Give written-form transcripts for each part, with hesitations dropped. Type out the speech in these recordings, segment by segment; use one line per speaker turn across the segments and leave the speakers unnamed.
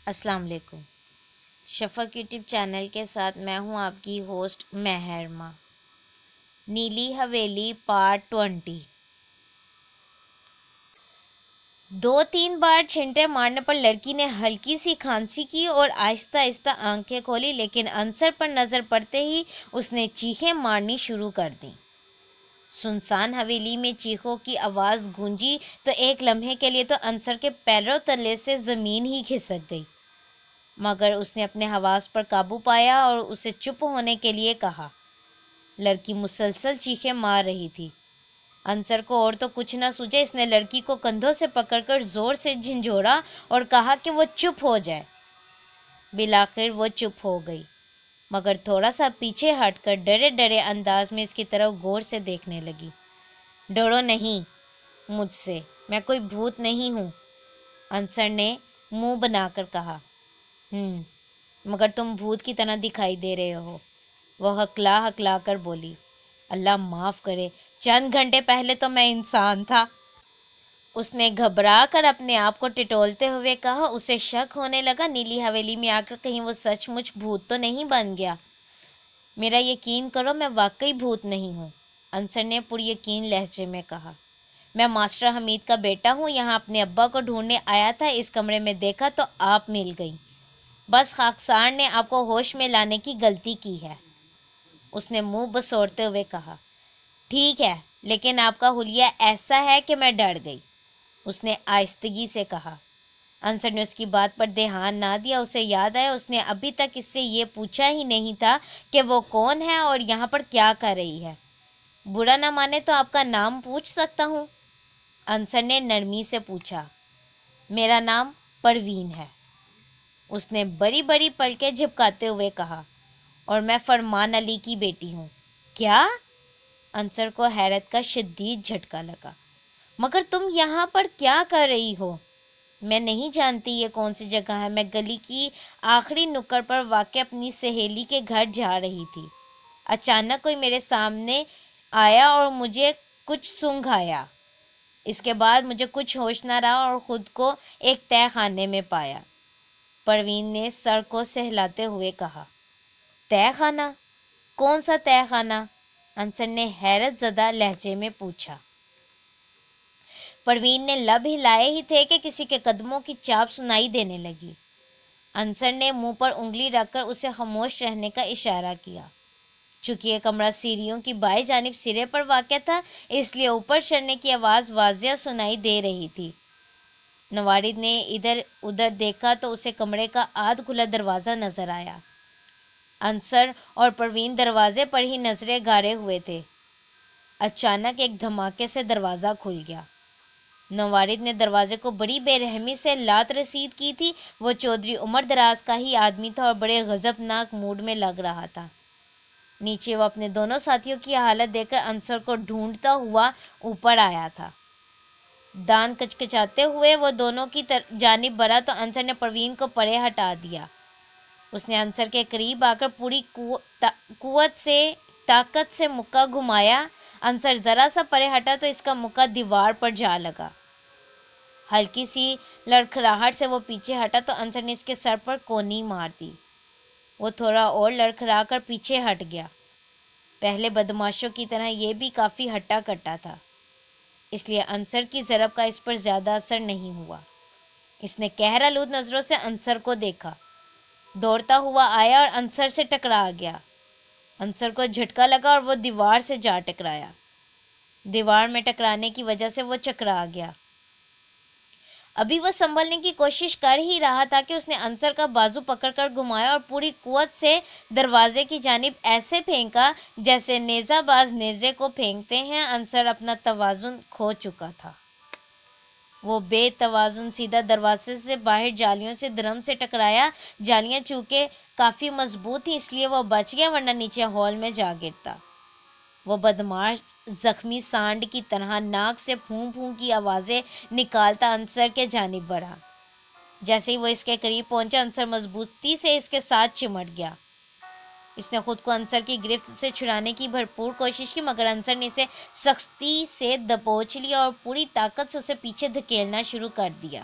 السلام علیکم۔ شفق YouTube channel کے ساتھ میں ہوں آپ کی ہوسٹ محرمہ۔ نیلی حویلی پارٹ 20۔ 2-3 بار چھنٹے مارنے پر لڑکی نے ہلکی سی کھانسی کی اور آہستہ آہستہ آنکھیں کھولی، لیکن عنصر پر نظر پڑتے ہی اس نے چیخیں مارنی شروع کر دیں۔ سنسان حویلی میں چیخوں کی آواز گونجی تو ایک لمحے کے لیے تو عنصر کے پیروں تلے سے زمین ہی کھسک گئی، مگر اس نے اپنے حواس پر قابو پایا اور اسے چپ ہونے کے لیے کہا۔ لڑکی مسلسل چیخیں مار رہی تھی۔ عنصر کو اور تو کچھ نہ سوجا، اس نے لڑکی کو کندھوں سے پکڑ کر زور سے جھنجھوڑا اور کہا کہ وہ چپ ہو جائے۔ بالآخر وہ چپ ہو گئی، مگر تھوڑا سا پیچھے ہٹ کر ڈرے ڈرے انداز میں اس کی طرف غور سے دیکھنے لگی۔ ڈرو نہیں مجھ سے، میں کوئی بھوت نہیں ہوں، عنصر نے منہ بنا کر کہا۔ مگر تم بھوت کی طرح دکھائی دے رہے ہو، وہ ہکلا ہکلا کر بولی۔ اللہ معاف کرے، چند گھنٹے پہلے تو میں انسان تھا، اس نے گھبرا کر اپنے آپ کو ٹٹولتے ہوئے کہا۔ اسے شک ہونے لگا نیلی حویلی میں آ کر کہیں وہ سچ مچ بھوت تو نہیں بن گیا۔ میرا یقین کرو، میں واقعی بھوت نہیں ہوں، عنصر نے پر یقین لہجے میں کہا۔ میں ماسٹر حمید کا بیٹا ہوں، یہاں اپنے ابا کو ڈھونڈنے آیا تھا، اس کمرے میں دیکھا تو آپ مل گئیں، بس خاکسار نے آپ کو ہوش میں لانے کی غلطی کی ہے، اس نے منہ بسوڑتے ہوئے کہا۔ ٹھیک ہے، لیکن آپ کا حلیہ ایسا ہے کہ میں ڈر گئی، اس نے آہستگی سے کہا۔ عنصر نے اس کی بات پر دھیان نہ دیا۔ اسے یاد آیا اس نے ابھی تک اس سے یہ پوچھا ہی نہیں تھا کہ وہ کون ہے اور یہاں پر کیا کر رہی ہے۔ برا نہ مانے تو آپ کا نام پوچھ سکتا ہوں؟ عنصر نے نرمی سے پوچھا۔ میرا نام پروین ہے، اس نے بڑی بڑی پلکیں جھپکاتے ہوئے کہا، اور میں فرمان علی کی بیٹی ہوں۔ کیا؟ عنصر کو حیرت کا شدید جھٹکا لگا۔ مگر تم یہاں پر کیا کر رہی ہو؟ میں نہیں جانتی یہ کون سی جگہ ہے، میں گلی کی آخری نکڑ پر واقع اپنی سہیلی کے گھر جا رہی تھی، اچانک کوئی میرے سامنے آیا اور مجھے کچھ سونگھ آیا، اس کے بعد مجھے کچھ ہوش نہ رہا اور خود کو ایک تہہ خانے میں پایا، پروین نے سر کو سہلاتے ہوئے کہا۔ تہہ خانہ؟ کون سا تہہ خانہ؟ عنصر نے حیرت زدہ لہجے میں پوچھا۔ پروین نے لب ہلائے ہی تھے کہ کسی کے قدموں کی چاپ سنائی دینے لگی۔ عنصر نے منہ پر انگلی رکھ کر اسے خاموش رہنے کا اشارہ کیا۔ چونکہ یہ کمرہ سیڑھیوں کی بائیں جانب سرے پر واقع تھا، اس لیے اوپر چڑھنے کی آواز واضح سنائی دے رہی تھی۔ نوارد نے ادھر ادھر دیکھا تو اسے کمرے کا آدھ کھلا دروازہ نظر آیا۔ عنصر اور پروین دروازے پر ہی نظریں گاڑے ہوئے تھے۔ اچانک ایک دھماکے سے دروازہ کھل گیا۔ نوارد نے دروازے کو بڑی بے رحمی سے لات رسید کی تھی۔ وہ چودھری عمر دراز کا ہی آدمی تھا اور بڑے غضبناک موڈ میں لگ رہا تھا۔ نیچے وہ اپنے دونوں ساتھیوں کی حالت دیکھ کر عنصر کو ڈھونڈتا ہوا اوپر آیا تھا۔ دانت کچکچاتے ہوئے وہ دونوں کی جانب بڑھا تو عنصر نے پروین کو پرے ہٹا دیا۔ اس نے عنصر کے قریب آ کر پوری طاقت سے مکہ گھمایا۔ عنصر ذرا سا پرے ہٹا تو اس کا مکہ دیوار پر جا لگا۔ ہلکی سی لڑکھڑاہٹ سے وہ پیچھے ہٹا تو عنصر نے اس کے سر پر کونی مار دی۔ وہ تھوڑا اور لڑکھڑا کر پیچھے ہٹ گیا۔ پہلے بدماشوں کی طرح یہ بھی کافی ہٹا کٹا تھا، اس لیے عنصر کی ضرب کا اس پر زیادہ اثر نہیں ہوا۔ اس نے قہر آلود نظروں سے عنصر کو دیکھا، دوڑتا ہوا آیا اور عنصر سے ٹکرا گیا۔ عنصر کو جھٹکا لگا اور وہ دیوار سے جا ٹکرایا۔ دیوار میں ٹکرانے کی وجہ سے وہ چکرا گیا۔ ابھی وہ سنبھلنے کی کوشش کر ہی رہا تھا کہ اس نے عنصر کا بازو پکڑ کر گھمایا اور پوری قوت سے دروازے کی جانب ایسے پھینکا جیسے نیزہ باز نیزے کو پھینکتے ہیں۔ عنصر اپنا توازن کھو چکا تھا۔ وہ بے توازن سیدھا دروازے سے باہر جالیوں سے دھڑم سے ٹکرایا۔ جالیاں چونکہ کافی مضبوط تھیں اس لیے وہ بچ گیا، ورنہ نیچے ہال میں جا گرتا۔ وہ بدماش زخمی سانڈ کی طرح ناک سے پھوں پھوں کی آوازیں نکالتا عنصر کے جانب بڑھا۔ جیسے ہی وہ اس کے قریب پہنچا، عنصر مضبوطی سے اس کے ساتھ چمٹ گیا۔ اس نے خود کو عنصر کی گرفت سے چھڑانے کی بھرپور کوشش کی، مگر عنصر نے اسے سختی سے دبوچ لیا اور پوری طاقت سے اسے پیچھے دھکیلنا شروع کر دیا۔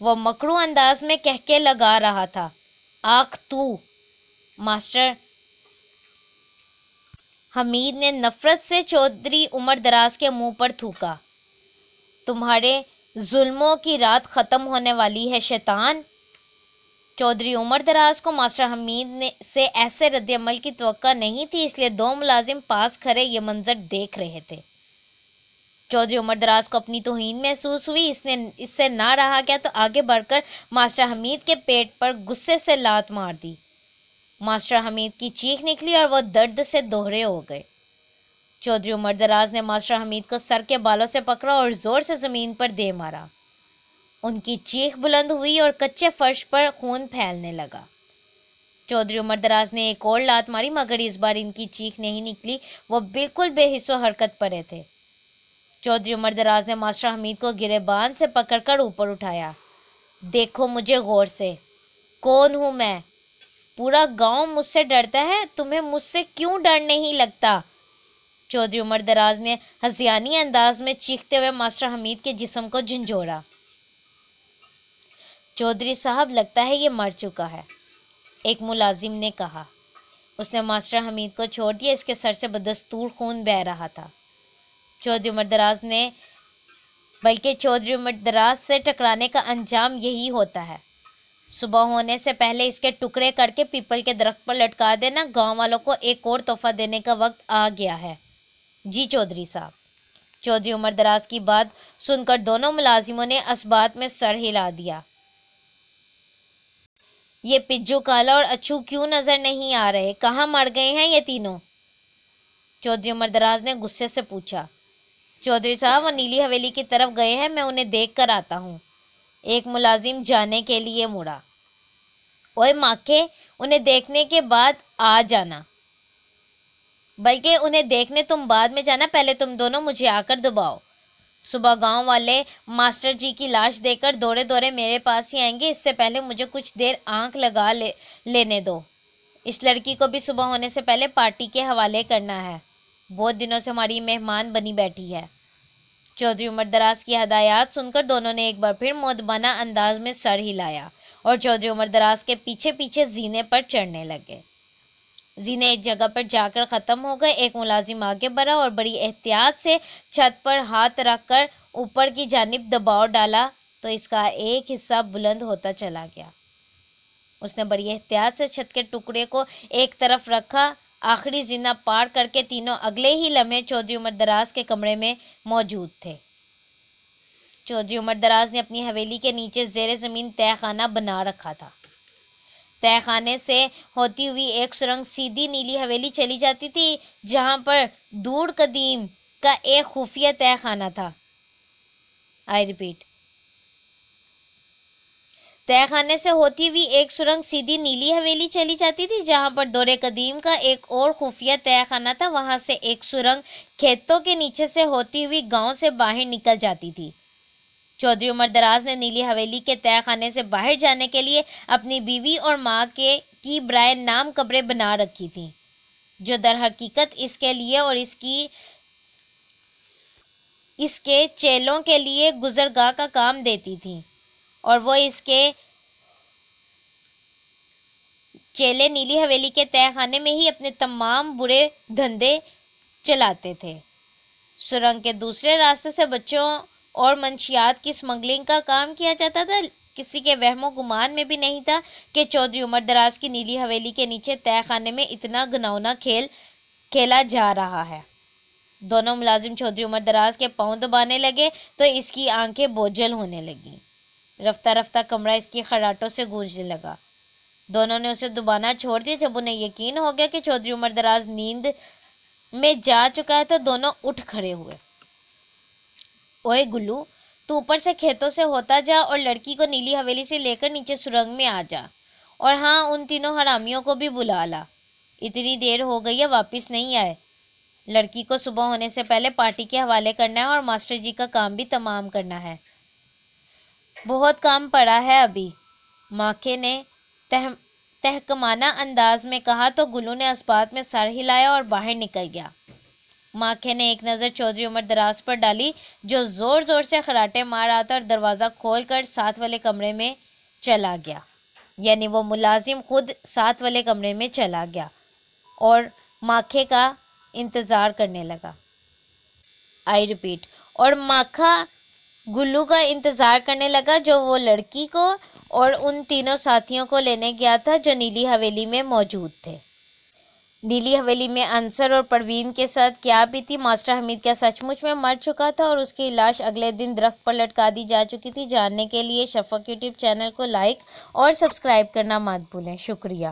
وہ مکرو انداز میں کہکے لگا رہا تھا، آنکھ تو۔ ماسٹر حمید نے نفرت سے چودھری عمر دراز کے منہ پر تھوکا، تمہارے ظلموں کی رات ختم ہونے والی ہے شیطان۔ چودھری عمر دراز کو ماسٹر حمید سے ایسے رد عمل کی توقع نہیں تھی، اس لیے دو ملازم پاس کھڑے یہ منظر دیکھ رہے تھے۔ چودھری عمر دراز کو اپنی توہین محسوس ہوئی، اس سے نہ رہا گیا تو آگے بڑھ کر ماسٹر حمید کے پیٹ پر غصے سے لات مار دی۔ ماسٹر حمید کی چیخ نکلی اور وہ درد سے دوہرے ہو گئے۔ چودھری عمر دراز نے ماسٹر حمید کو سر کے بالوں سے پکڑا اور زور سے زمین پر دے مارا۔ ان کی چیخ بلند ہوئی اور کچے فرش پر خون پھیلنے لگا۔ چودھری عمر دراز نے ایک اور لات ماری مگر اس بار ان کی چیخ نہیں نکلی، وہ بالکل بے حس و حرکت پڑے تھے۔ چودھری عمر دراز نے ماسٹر حمید کو گریبان سے پکڑ کر اوپر اٹھایا۔ دیکھو مجھے غور سے، کون ہوں میں؟ پورا گاؤں مجھ سے ڈرتا ہے، تمہیں مجھ سے کیوں ڈر نہیں لگتا؟ چودھری عمر دراز نے ہذیانی انداز میں چیختے ہوئے ماسٹر حمید کے جسم کو جھنجھوڑا۔ چودھری صاحب لگتا ہے یہ مر چکا ہے، ایک ملازم نے کہا۔ اس نے ماسٹر حمید کو چھوڑ دیا، اس کے سر سے بدستور خون بہہ رہا تھا۔ چودھری عمر دراز سے ٹکرانے کا انجام یہی ہوتا ہے، صبح ہونے سے پہلے اس کے ٹکڑے کر کے پیپل کے درخت پر لٹکا دینا۔ گاؤں والوں کو ایک اور تحفہ دینے کا وقت آ گیا ہے۔ جی چودھری صاحب۔ چودھری عمر دراز کی بات سن کر دونوں ملازموں نے اثبات میں سر ہلا دیا۔ یہ پجو کالا اور اچھو کیوں نظر نہیں آ رہے؟ کہاں مر گئے ہیں یہ تینوں؟ چودھری عمر دراز نے غصے سے پوچھا۔ چودھری صاحب وہ نیلی حویلی کی طرف گئے ہیں، میں انہیں دیکھ کر آتا ہوں۔ ایک ملازم جانے کے لیے مڑا۔ اوئے ماکے، انہیں دیکھنے کے بعد آ جانا، بلکہ انہیں دیکھنے تم بعد میں جانا، پہلے تم دونوں مجھے آ کر دباؤ۔ صبح گاؤں والے ماسٹر جی کی لاش دے کر دورے دورے میرے پاس ہی آئیں گے، اس سے پہلے مجھے کچھ دیر آنکھ لگا لینے دو۔ اس لڑکی کو بھی صبح ہونے سے پہلے پارٹی کے حوالے کرنا ہے، بہت دنوں سے ہماری مہمان بنی بیٹھی ہے۔ چودھری عمر دراز کی ہدایات سن کر دونوں نے ایک بار پھر مؤدبانہ انداز میں سر ہلایا اور چودھری عمر دراز کے پیچھے پیچھے زینے پر چڑھنے لگے۔ زینے ایک جگہ پر جا کر ختم ہو گئے۔ ایک ملازم آگے بڑھا اور بڑی احتیاط سے چھت پر ہاتھ رکھ کر اوپر کی جانب دباؤ ڈالا تو اس کا ایک حصہ بلند ہوتا چلا گیا۔ اس نے بڑی احتیاط سے چھت کے ٹکڑے کو ایک طرف رکھا۔ آخری زینہ پار کر کے تینوں اگلے ہی لمحے چودھری عمر دراز کے کمرے میں موجود تھے۔ چودھری عمر دراز نے اپنی حویلی کے نیچے زیر زمین تہہ خانہ بنا رکھا تھا۔ تہہ خانے سے ہوتی ہوئی ایک سرنگ سیدھی نیلی حویلی چلی جاتی تھی، جہاں پر دور قدیم کا ایک خفیہ تہہ خانہ تھا۔ تہہ خانے سے ہوتی ہوئی ایک سرنگ سیدھی نیلی حویلی چلی جاتی تھی، جہاں پر دور قدیم کا ایک اور خفیہ تہہ خانہ تھا۔ وہاں سے ایک سرنگ کھیتوں کے نیچے سے ہوتی ہوئی گاؤں سے باہر نکل جاتی تھی۔ چودھری عمر دراز نے نیلی حویلی کے تہہ خانے سے باہر جانے کے لیے اپنی بیوی اور ماں کی برائے نام قبریں بنا رکھی تھیں، جو در حقیقت اس کے لیے اور اس کے چیلوں کے لیے گزرگاہ کا کام دیتی تھیں، اور وہ اس کے چیلے نیلی حویلی کے تہہ خانے میں ہی اپنے تمام برے دھندے چلاتے تھے۔ سرنگ کے دوسرے راستے سے بچوں اور منشیات کی سمگلنگ کا کام کیا جاتا تھا۔ کسی کے وہم و گمان میں بھی نہیں تھا کہ چودھری عمر دراز کی نیلی حویلی کے نیچے تہہ خانے میں اتنا گھناؤنا کھیل کھیلا جا رہا ہے۔ دونوں ملازم چودھری عمر دراز کے پاؤں دبانے لگے تو اس کی آنکھیں بوجھل ہونے لگیں۔ رفتہ رفتہ کمرہ اس کی خراٹوں سے گونجنے لگا۔ دونوں نے اسے دبانا چھوڑ دیا۔ جب انہیں یقین ہو گیا کہ چودھری عمر دراز نیند میں جا چکا ہے تو دونوں اٹھ کھڑے ہوئے۔ اوئے گلو، تو اوپر سے کھیتوں سے ہوتا جا اور لڑکی کو نیلی حویلی سے لے کر نیچے سرنگ میں آ جا، اور ہاں ان تینوں حرامیوں کو بھی بلا لا۔ اتنی دیر ہو گئی ہے واپس نہیں آئے۔ لڑکی کو صبح ہونے سے پہلے پارٹی کے حوالے کرنا ہے اور ماسٹر جی کا کام بھی تمام کرنا ہے۔ بہت کام پڑا ہے ابھی، ماکے نے تحکمانہ انداز میں کہا تو گلو نے اثبات میں سر ہلایا اور باہر نکل گیا۔ ماکھے نے ایک نظر چودھری عمر دراز پر ڈالی جو زور زور سے خراٹے مار رہا تھا اور دروازہ کھول کر ساتھ والے کمرے میں چلا گیا۔ یعنی وہ ملازم خود ساتھ والے کمرے میں چلا گیا اور ماکھے کا انتظار کرنے لگا۔ آئی ریپیٹ، اور ماکھا گلو کا انتظار کرنے لگا جو وہ لڑکی کو اور ان تینوں ساتھیوں کو لینے گیا تھا جو نیلی حویلی میں موجود تھے۔ نیلی حویلی میں انصر اور پروین کے ساتھ کیا بھی تھی؟ ماسٹر حمید کیا سچ مچ میں مر چکا تھا اور اس کی لاش اگلے دن درخت پر لٹکا دی جا چکی تھی؟ جاننے کے لیے شفق یوٹیوب چینل کو لائک اور سبسکرائب کرنا مت بھولیں۔ شکریہ۔